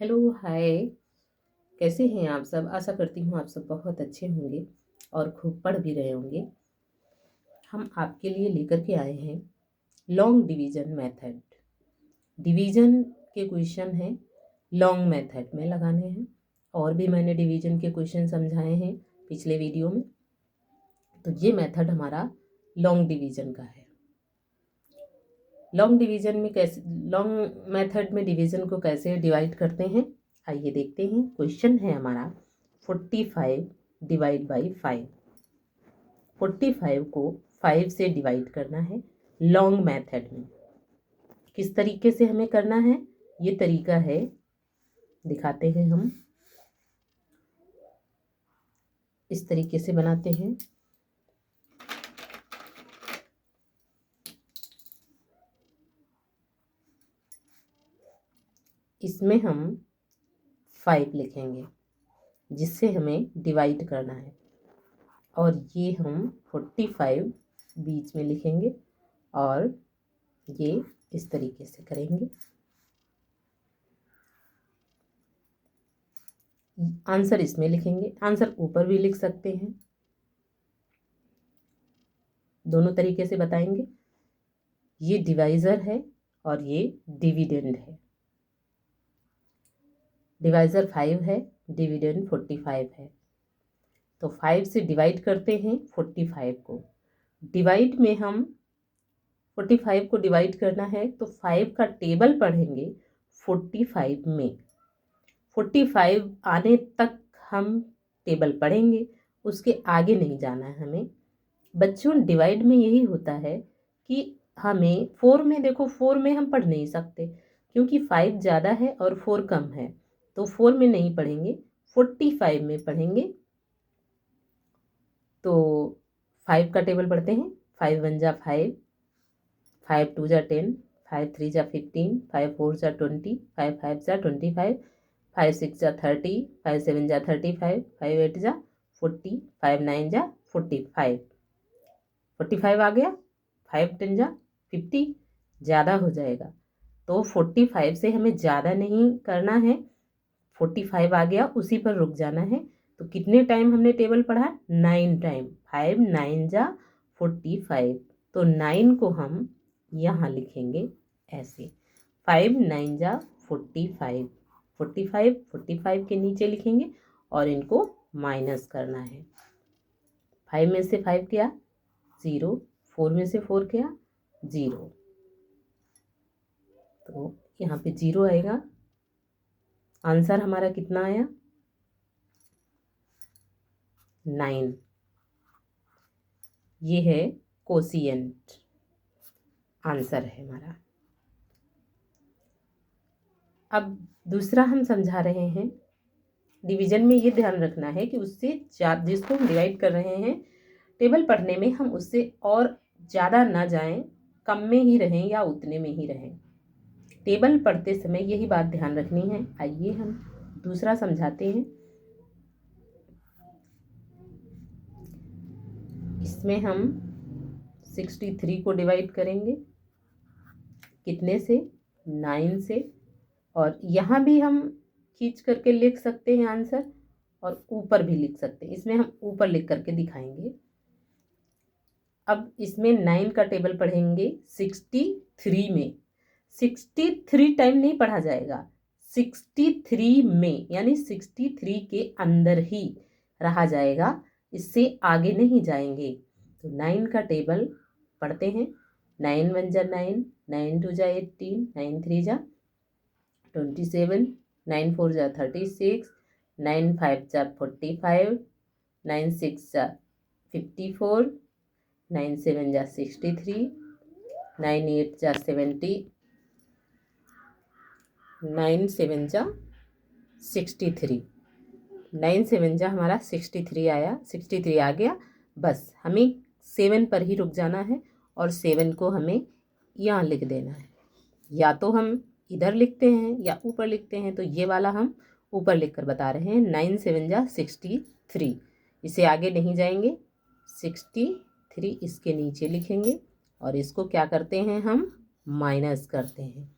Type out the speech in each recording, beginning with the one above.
Hello hi. कैसे हैं आप सब? आशा करती हूँ आप सब बहुत अच्छे होंगे और खूब पढ़ भी रहे होंगे। हम आपके लिए लेकर के आए हैं लॉन्ग डिवीजन मेथड। डिवीजन के क्वेश्चन हैं, लॉन्ग मेथड में लगाने हैं। और भी मैंने डिवीजन के क्वेश्चन समझाए हैं पिछले वीडियो में। तो ये मेथड हमारा लॉन्ग डिवीजन का है। लॉन्ग डिवीजन में कैसे, लॉन्ग मेथड में डिवीजन को कैसे डिवाइड करते हैं, आइए देखते हैं। क्वेश्चन है हमारा 45 डिवाइड बाई 5। 45 को 5 से डिवाइड करना है लॉन्ग मेथड में। किस तरीके से हमें करना है, ये तरीका है, दिखाते हैं हम। इस तरीके से बनाते हैं। इसमें हम 5 लिखेंगे जिससे हमें डिवाइड करना है, और ये हम 45 बीच में लिखेंगे और ये इस तरीके से करेंगे। आंसर इसमें लिखेंगे, आंसर ऊपर भी लिख सकते हैं, दोनों तरीके से बताएंगे। ये डिवाइजर है और ये डिविडेंड है। डिवाइजर 5 है, डिविडेंड 45 है। तो 5 से डिवाइड करते हैं 45 को। डिवाइड में हम 45 को डिवाइड करना है तो 5 का टेबल पढ़ेंगे 45 में। 45 आने तक हम टेबल पढ़ेंगे, उसके आगे नहीं जाना है हमें। बच्चों, डिवाइड में यही होता है कि हमें 4 में, देखो 4 में हम पढ़ नहीं सकते क्योंकि 5 ज़्यादा है और 4 कम है, तो 4 में नहीं पढ़ेंगे, 45 में पढ़ेंगे। तो 5 का टेबल पढ़ते हैं। 5 1 जा 5, 5 2 जा 10, 5 3 जा 15, 5 4 जा 20, 5 5 जा 25, 5 6 जा 30, 5 7 जा 35, 5 8 जा 40, 5 9 जा 45। 45 आ गया, 5 10 जा 50, ज़्यादा हो जाएगा तो 45 से हमें ज़्यादा नहीं करना है। 45 आ गया, उसी पर रुक जाना है। तो कितने टाइम हमने टेबल पढ़ा? 9 टाइम। 5 9 जा 45, तो 9 को हम यहाँ लिखेंगे ऐसे, 5 9 जा 45। 45 के नीचे लिखेंगे और इनको माइनस करना है। 5 में से 5 गया 0, 4 में से 4 गया 0, तो यहाँ पे 0 आएगा। आंसर हमारा कितना आया? 9। ये है कोसिएंट, आंसर है हमारा। अब दूसरा हम समझा रहे हैं। डिवीजन में ये ध्यान रखना है कि उससे जिसको हम डिवाइड कर रहे हैं, टेबल पढ़ने में हम उससे और ज़्यादा ना जाएं, कम में ही रहें या उतने में ही रहें। टेबल पढ़ते समय यही बात ध्यान रखनी है। आइए हम दूसरा समझाते हैं। इसमें हम 63 को डिवाइड करेंगे, कितने से? 9 से। और यहाँ भी हम खींच करके लिख सकते हैं आंसर, और ऊपर भी लिख सकते हैं। इसमें हम ऊपर लिख करके दिखाएंगे। अब इसमें 9 का टेबल पढ़ेंगे 63 में। 63 टाइम नहीं पढ़ा जाएगा, 63 में, यानी 63 के अंदर ही रहा जाएगा, इससे आगे नहीं जाएंगे। तो 9 का टेबल पढ़ते हैं। 9 1 जा 9, 9 2 जा 18, 9 3 जा 27, 9 4 जा 36, 9 5 जा 45, 9 6 जा 54, 9 7 जा 63, 9 8 जा 70, 9 7 जा 63। 9 7 जा हमारा 63 आया, 63 आ गया। बस हमें 7 पर ही रुक जाना है और 7 को हमें यहाँ लिख देना है। या तो हम इधर लिखते हैं या ऊपर लिखते हैं, तो ये वाला हम ऊपर लिख कर बता रहे हैं। 9 7 जा 63, इसे आगे नहीं जाएंगे। 63 इसके नीचे लिखेंगे और इसको क्या करते हैं हम? माइनस करते हैं।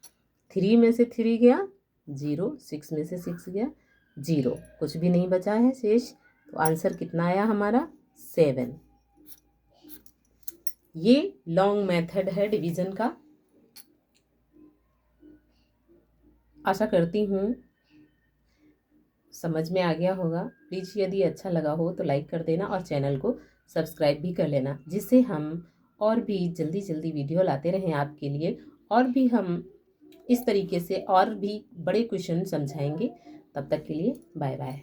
3 में से 3 गया 0, 6 में से 6 गया 0, कुछ भी नहीं बचा है शेष। तो आंसर कितना आया हमारा 7। ये लॉन्ग मेथड है डिवीजन का। आशा करती हूँ समझ में आ गया होगा। प्लीज़ यदि अच्छा लगा हो तो लाइक कर देना और चैनल को सब्सक्राइब भी कर लेना, जिससे हम और भी जल्दी जल्दी वीडियो लाते रहें आपके लिए, और भी हम इस तरीके से और भी बड़े क्वेश्चन समझाएंगे। तब तक के लिए बाय बाय।